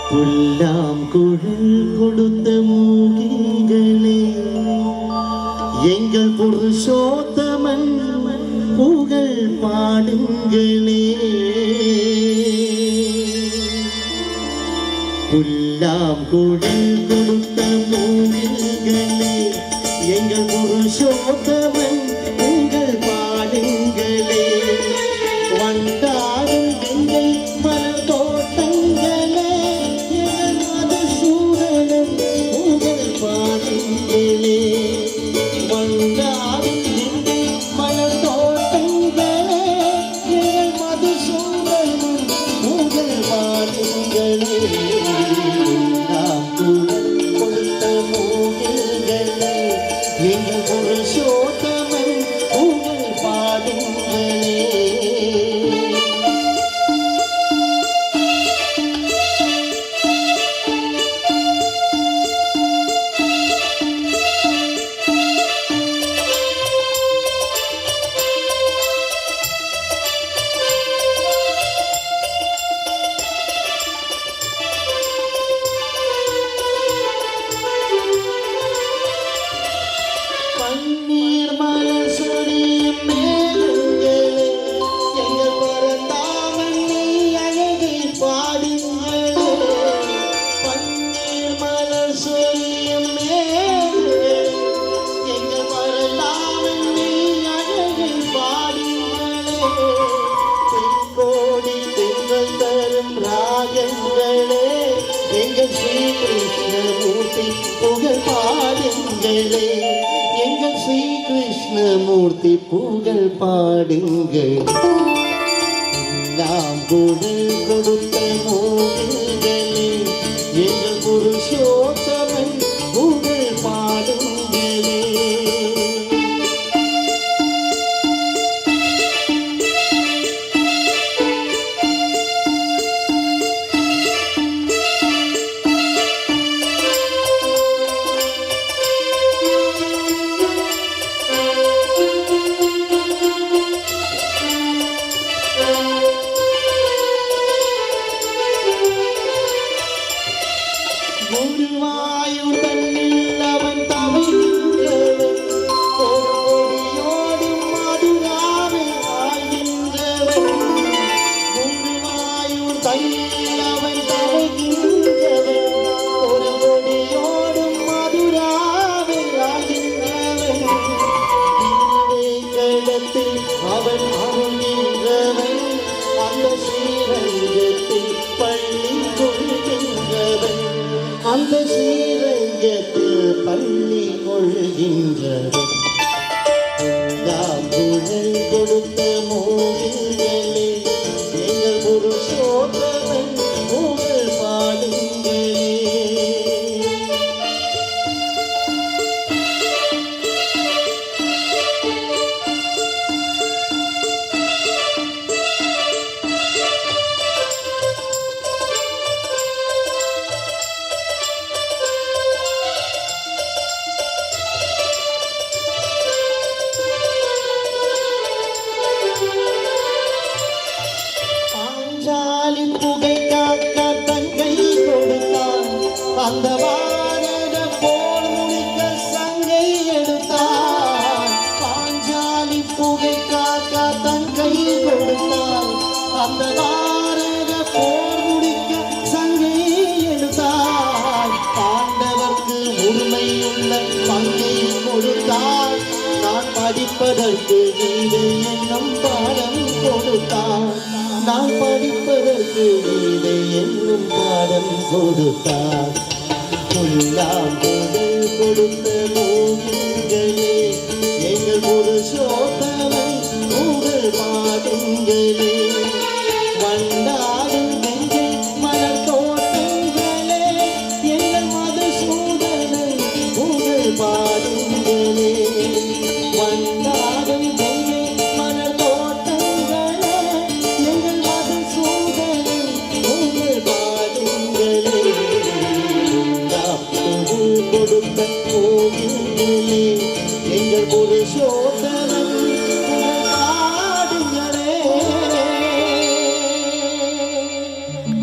புல்லாம் குழல் கொடுத்த மூகிகளே, எங்கள் புருஷோத்தமன் புகழ் பாடுங்களே. புல்லாம் குழல் கொடுத்த மூகிகளே, எங்கள் புருஷோத்தமன் புகழ் பாடுங்களே. வண்டாடும் வெங்கை மலர் தோட்டங்களே, எங்கள் மதுசூதனன் புகழ் பாடுங்களே. வண்டாடும் வெங்கை மலர் தோட்டங்களே, எங்கள் மதுசூதனன் புகழ் பாடுங்களே. நாம் குரல் கொடுத்த மூகிகளே, எங்கள் புருஷோத்தமன் புகழ் பாடுங்களே. பன்னீர் மலர் சொரியும் மேகங்களே, எங்கள் பரந்தாமன் நீ அழகை பாடுங்களே. பன்னீர் மலர் சொரியும் மேகங்களே, எங்கள் பரந்தாமன் நீ அழகை பாடுங்களே. தென்கோடி தெங்கள் தரும் ராகங்களே, எங்கள் ஸ்ரீ கிருஷ்ணமூர்த்தி புகழ் பாடுங்களே. எங்கள் ஸ்ரீ கிருஷ்ணமூர்த்தி புகழ் பாடுங்கள். நாம் குரல் கொடுத்த மூகிகளே, எங்கள் புருஷோத்தமன் புகழ் பாடுங்களே. குருவாயூர் தன்னில் அவன் தவிர்ந்தவன், ஒரு கொடியோடும் மதுராவில் ஆகின்றவன். குருவாயூர் தன்னில் அவன் தவிர்ந்தவன், ஒரு கொடியோடும் மதுராவில் ஆகின்றவன். கடத்தில் அவன் அருகின்றவன், அந்த ஸ்ரீரங்கத்தில் பள்ளி கொள்கின்றவன். அந்த ஸ்ரீரங்கத்தில் பள்ளி கொள்கின்றவன். குரல் கொடுத்த மூகிகளே, எங்கள் புருஷோத்தமன் புகழ் பாடுங்களே. பாஞ்சாலின் புகை காக்க தன் கை கொடுத்தான், அந்த வானர போர் முடிக்க சங்கை எடுத்தான். பாஞ்சாலின் புகை காக்க தன் கை கொடுத்தான், அந்த வானர போர் முடிக்க சங்கை எடுத்தான். பாண்டவர்க்கு உரிமையுள்ள பங்கை கொடுத்தான், நான் படிப்பதற்கு வீடு என்னும் பாடம் கொடுத்தான். நான் படிப்பதற்கு வீடு என்னும் பாடம் கொடுத்தார். புல்லாம் கொடுத்த மூகிகளே, எங்கள் புருஷோத்தமன் புகழ் பாடுங்களே வண்டாடும் நெஞ்சை மலர் தோட்டங்களே எங்கள் மதுசூதனன் புகழ் பாடுங்களே வண்டாடும் நெஞ்சை மலர் தோட்டங்களே எங்கள் மதுசூதனன் புகழ் பாடுங்களே கொடுத்த கோவில்களே எங்கள் புருஷோ